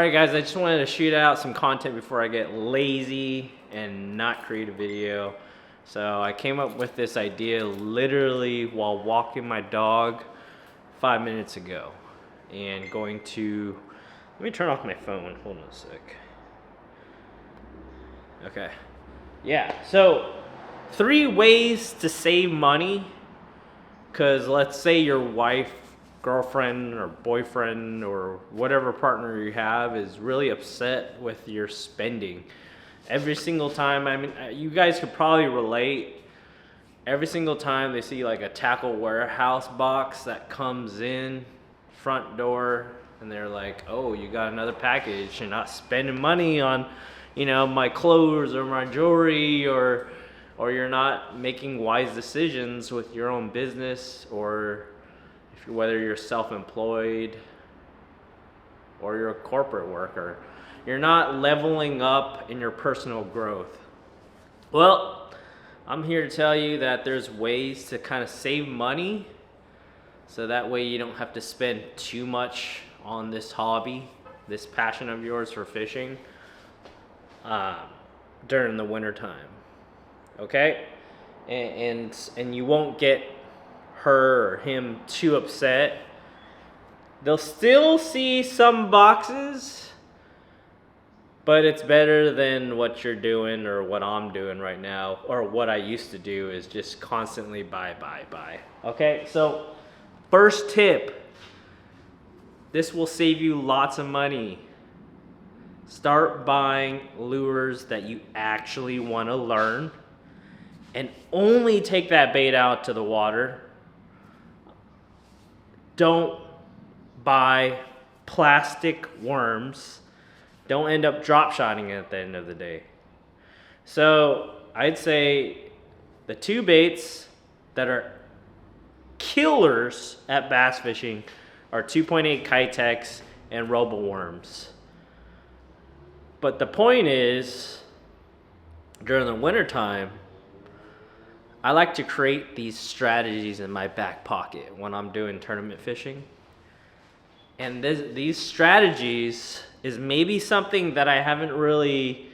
Alright guys, I just wanted to shoot out some content before I get lazy and not create a video. So I came up with this idea literally while walking my dog 5 minutes ago. And going to, let me turn off my phone, hold on a sec. Okay, yeah, so 3 ways to save money. Because let's say your wife, girlfriend, or boyfriend, or whatever partner you have is really upset with your spending. Every single time, I mean, you guys could probably relate. Every single time they see like a Tackle Warehouse box that comes in front door, and they're like, oh, you got another package. You're not spending money on, you know, my clothes or my jewelry, or you're not making wise decisions with your own business, or whether you're self-employed or you're a corporate worker. You're not leveling up in your personal growth. Well, I'm here to tell you that there's ways to kind of save money so that way you don't have to spend too much on this hobby, this passion of yours for fishing during the winter time. Okay? And you won't get her or him too upset. They'll still see some boxes, but it's better than what you're doing or what I'm doing right now, or what I used to do, is just constantly buy. Okay, so first tip, this will save you lots of money. Start buying lures that you actually want to learn, and only take that bait out to the water. Don't buy plastic worms. Don't end up drop shotting it at the end of the day. So I'd say the 2 baits that are killers at bass fishing are 2.8 Kitex and Robo Worms. But the point is, during the winter time, I like to create these strategies in my back pocket when I'm doing tournament fishing. And these strategies is maybe something that I haven't really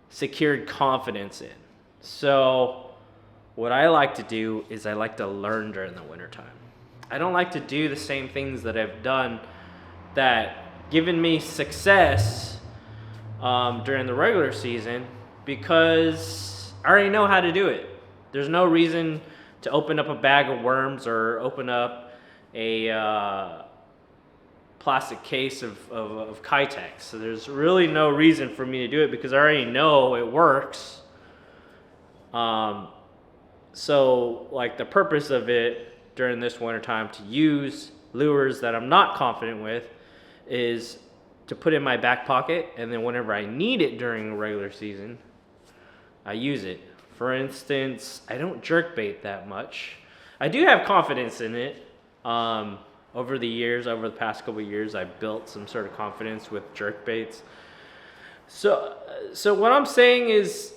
secured confidence in. So what I like to do is I like to learn during the winter time. I don't like to do the same things that I've done that given me success during the regular season, because I already know how to do it. There's no reason to open up a bag of worms or open up a plastic case of Kitex. So there's really no reason for me to do it because I already know it works. So like the purpose of it during this winter time to use lures that I'm not confident with is to put in my back pocket, and then whenever I need it during the regular season, I use it. For instance, I don't jerkbait that much. I do have confidence in it. Over the past couple of years, I've built some sort of confidence with jerkbaits. So what I'm saying is,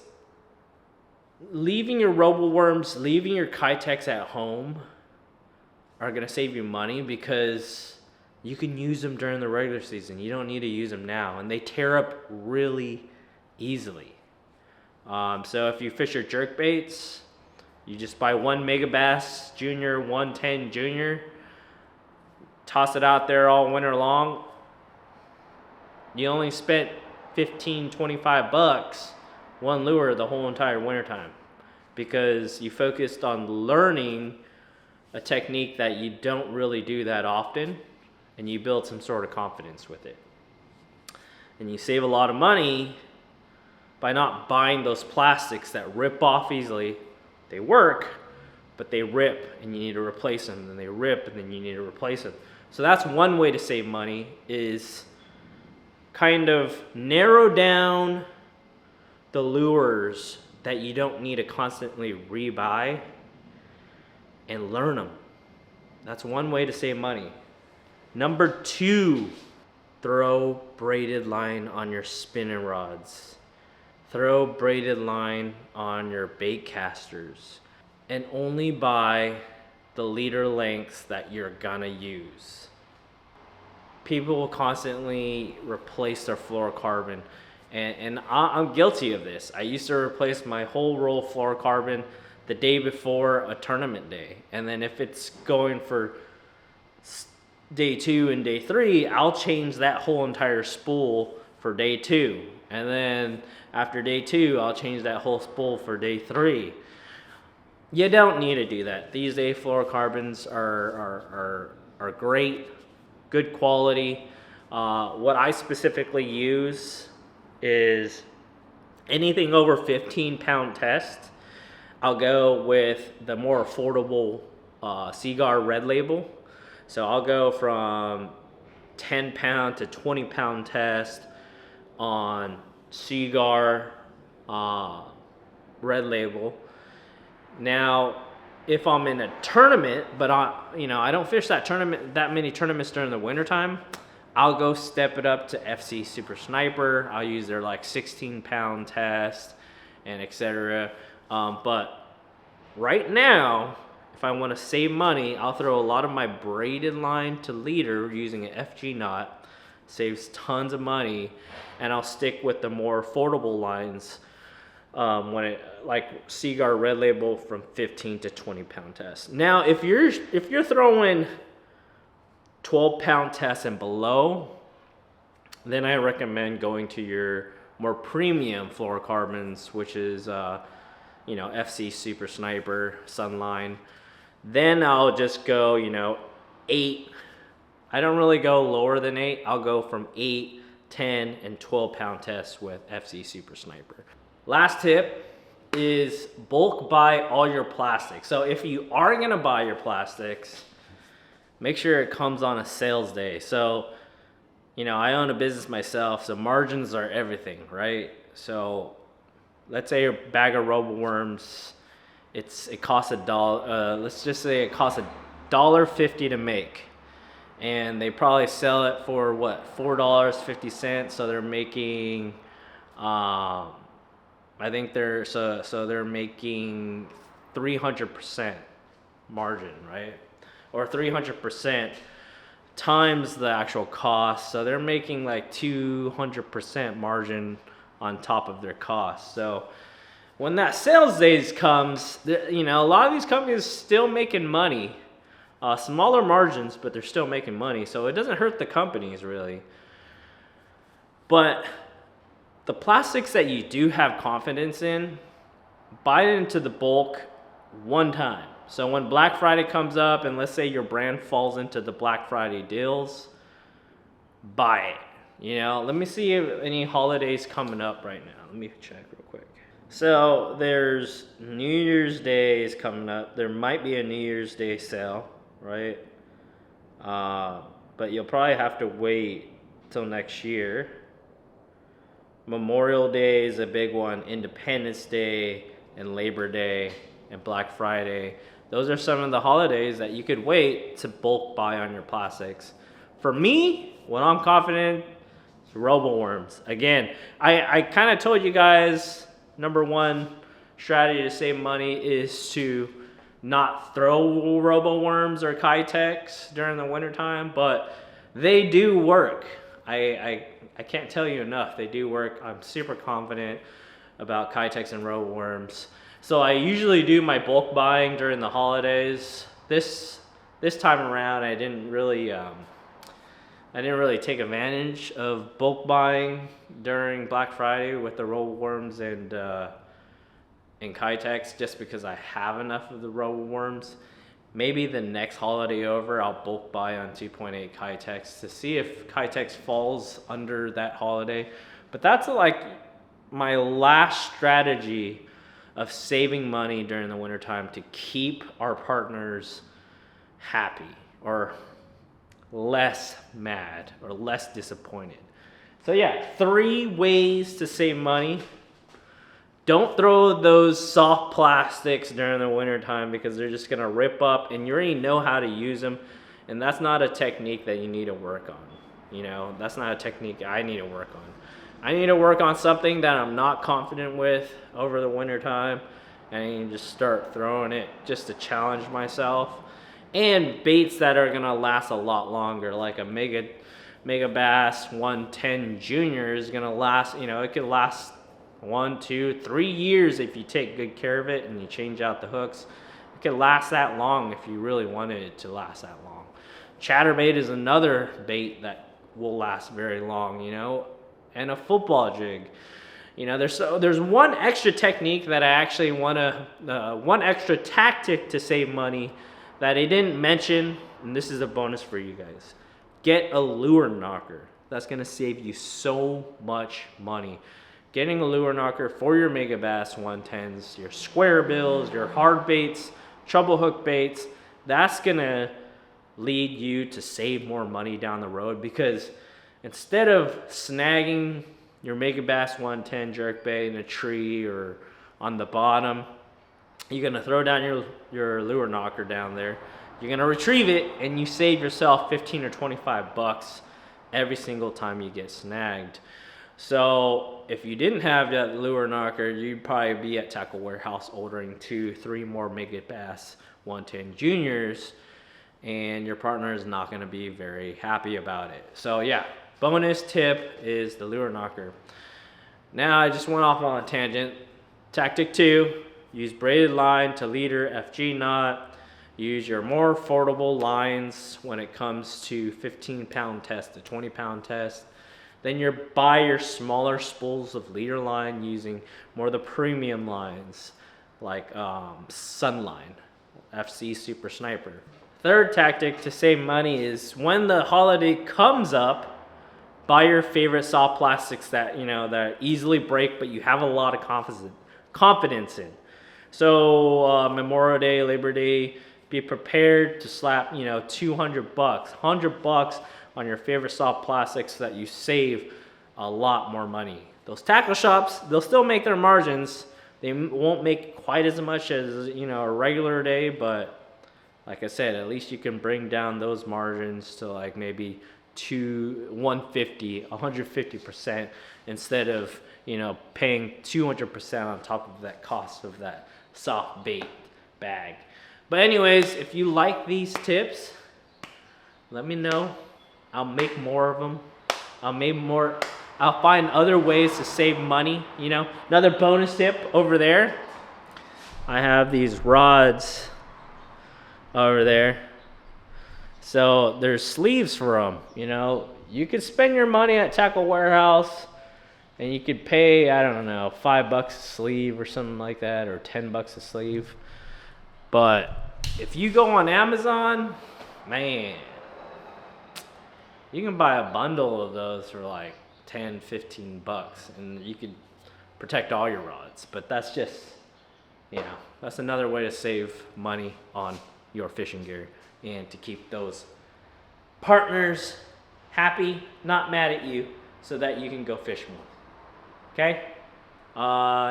leaving your Robo Worms, leaving your Kitex at home are gonna save you money because you can use them during the regular season. You don't need to use them now, and they tear up really easily. So if you fish your jerkbaits, you just buy 1 Megabass Junior, 110 Junior, toss it out there all winter long. You only spent $15-25 one lure the whole entire winter time because you focused on learning a technique that you don't really do that often, and you build some sort of confidence with it. And you save a lot of money by not buying those plastics that rip off easily. They work, but they rip and you need to replace them, and they rip and then you need to replace them. So that's one way to save money, is kind of narrow down the lures that you don't need to constantly rebuy and learn them. That's one way to save money. Number 2, throw braided line on your spinning rods. Throw braided line on your bait casters, and only buy the leader lengths that you're gonna use. people constantly replace their fluorocarbon, and I'm guilty of this. I used to replace my whole roll of fluorocarbon the day before a tournament day, and then if it's going for day 2 and day 3, I'll change that whole entire spool for day 2, and then after day 2, I'll change that whole spool for day 3. You don't need to do that. These days, fluorocarbons are great, good quality. What I specifically use is anything over 15-pound test. I'll go with the more affordable Seaguar Red Label. So I'll go from 10-pound to 20-pound test on Seaguar Red Label. Now, if I'm in a tournament, but I don't fish that many tournaments during the wintertime, I'll go step it up to FC Super Sniper. I'll use their like 16-pound test and etc. But right now, if I want to save money, I'll throw a lot of my braided line to leader using an FG knot. Saves tons of money, and I'll stick with the more affordable lines. Like Seaguar Red Label from 15 to 20-pound test. Now, if you're throwing 12-pound tests and below, then I recommend going to your more premium fluorocarbons, which is FC Super Sniper, Sunline. Then I'll just go 8. I don't really go lower than 8. I'll go from 8, 10, and 12-pound tests with FC Super Sniper. Last tip is bulk buy all your plastics. So if you are gonna buy your plastics, make sure it comes on a sales day. So, I own a business myself, so margins are everything, right? So let's say a bag of RoboWorms, it costs $1. Let's just say it costs $1.50 to make, and they probably sell it for what, $4.50. So they're making I think they're making 300% margin, right? Or 300% times the actual cost. So they're making like 200% margin on top of their cost. So when that sales days comes, a lot of these companies still making money. Smaller margins, but they're still making money. So it doesn't hurt the companies really. But the plastics that you do have confidence in, buy it into the bulk one time. So when Black Friday comes up, and let's say your brand falls into the Black Friday deals, buy it. Let me see if any holidays coming up right now. Let me check real quick. So there's New Year's Day is coming up. There might be a New Year's Day sale, right? But you'll probably have to wait till next year. Memorial Day is a big one, Independence Day and Labor Day and Black Friday. Those are some of the holidays that you could wait to bulk buy on your plastics. For me, when I'm confident, it's RoboWorms. Again, I kind of told you guys, number one strategy to save money is to not throw RoboWorms or Keitechs during the wintertime, but they do work. I can't tell you enough. They do work. I'm super confident about Keitechs and RoboWorms. So I usually do my bulk buying during the holidays. This time around, I didn't really take advantage of bulk buying during Black Friday with the RoboWorms and Keitechs, just because I have enough of the RoboWorms. Maybe the next holiday over, I'll bulk buy on 2.8 Keitechs to see if Keitechs falls under that holiday. But that's like my last strategy of saving money during the wintertime to keep our partners happy or less mad or less disappointed. So yeah, 3 ways to save money. Don't throw those soft plastics during the wintertime because they're just gonna rip up, and you already know how to use them, and that's not a technique that you need to work on. That's not a technique I need to work on. I need to work on something that I'm not confident with over the wintertime, and I need to just start throwing it just to challenge myself. And baits that are gonna last a lot longer, like a Megabass 110 Junior is gonna last, you know, it could last 1, 2, 3 years if you take good care of it and you change out the hooks. It could last that long if you really wanted it to last that long. Chatterbait is another bait that will last very long, you know, and a football jig. You know, there's one extra technique that I actually want to, one extra tactic to save money that I didn't mention, and this is a bonus for you guys. Get a lure knocker. That's going to save you so much money. Getting a lure knocker for your Megabass 110s, your square bills, your hard baits, treble hook baits, that's going to lead you to save more money down the road, because instead of snagging your Megabass 110 jerkbait in a tree or on the bottom, you're gonna throw down your lure knocker down there. You're gonna retrieve it, and you save yourself 15 or 25 bucks every single time you get snagged. So if you didn't have that lure knocker, you'd probably be at Tackle Warehouse ordering 2, 3 more Megabass 110 Juniors, and your partner is not gonna be very happy about it. So yeah. Bonus tip is the lure knocker. Now I just went off on a tangent. Tactic 2, use braided line to leader FG knot. Use your more affordable lines when it comes to 15-pound test to 20-pound test. Then buy your smaller spools of leader line using more of the premium lines like Sunline, FC Super Sniper. Third tactic to save money is when the holiday comes up, buy your favorite soft plastics that, you know, that easily break, but you have a lot of confidence in. So Memorial Day, Labor Day, be prepared to slap, you know, $200, $100 on your favorite soft plastics so that you save a lot more money. Those tackle shops, they'll still make their margins. They won't make quite as much as, you know, a regular day, but like I said, at least you can bring down those margins to like maybe 150, 150% instead of, you know, paying 200% on top of that cost of that soft bait bag. But anyways, if you like these tips, let me know. I'll make more of them. I'll find other ways to save money, you know. Another bonus tip over there, I have these rods over there. So there's sleeves for them, you know. You could spend your money at Tackle Warehouse and you could pay, I don't know, $5 a sleeve or something like that, or $10 a sleeve. But if you go on Amazon, man, you can buy a bundle of those for like 10, 15 bucks and you could protect all your rods. But that's just, you know, that's another way to save money on your fishing gear and to keep those partners happy, not mad at you, so that you can go fish more. Okay?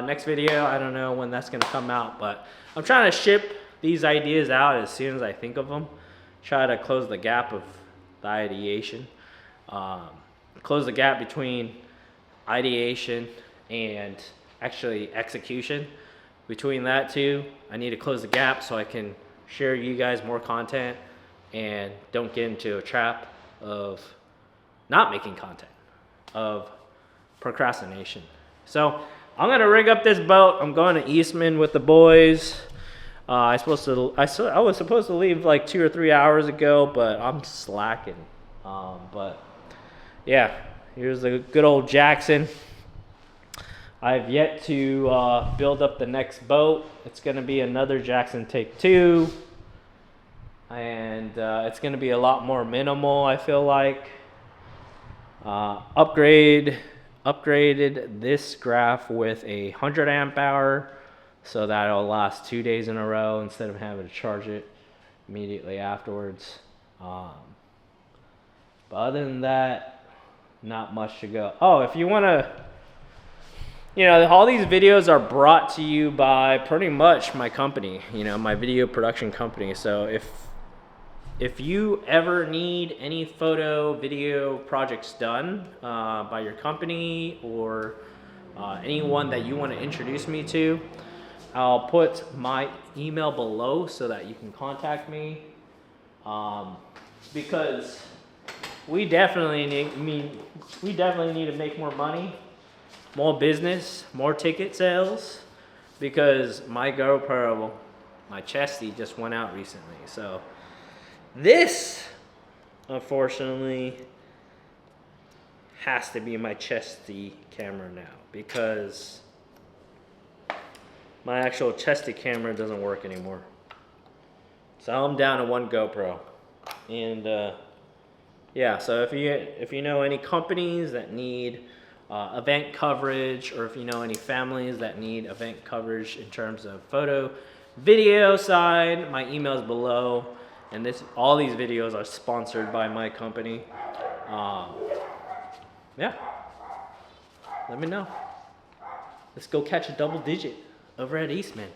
Next video, I don't know when that's gonna come out, but I'm trying to ship these ideas out as soon as I think of them. Try to close the gap of the ideation. Close the gap between ideation and actually execution. Between that two, I need to close the gap so I can share you guys more content and don't get into a trap of not making content, of procrastination. So I'm gonna rig up this boat. I'm going to Eastman with the boys. I was supposed to leave like 2 or 3 hours ago, but I'm slacking. But yeah, here's the good old Jackson. I've yet to build up the next boat. It's gonna be another Jackson Take 2. And it's gonna be a lot more minimal, I feel like. Upgraded this graph with a 100 amp hour so that it'll last 2 days in a row instead of having to charge it immediately afterwards. But other than that, not much to go. Oh, if you wanna, you know, all these videos are brought to you by pretty much my company, you know, my video production company. So if you ever need any photo, video projects done by your company or anyone that you want to introduce me to, I'll put my email below so that you can contact me. Because we definitely need to make more money, more business, more ticket sales, because my GoPro, my Chesty, just went out recently. So this, unfortunately, has to be my Chesty camera now, because my actual Chesty camera doesn't work anymore. So I'm down to one GoPro. And yeah, so if you know any companies that need event coverage, or if you know any families that need event coverage in terms of photo, video side, my email is below. And all these videos are sponsored by my company. Yeah, let me know. Let's go catch a double digit over at Eastman.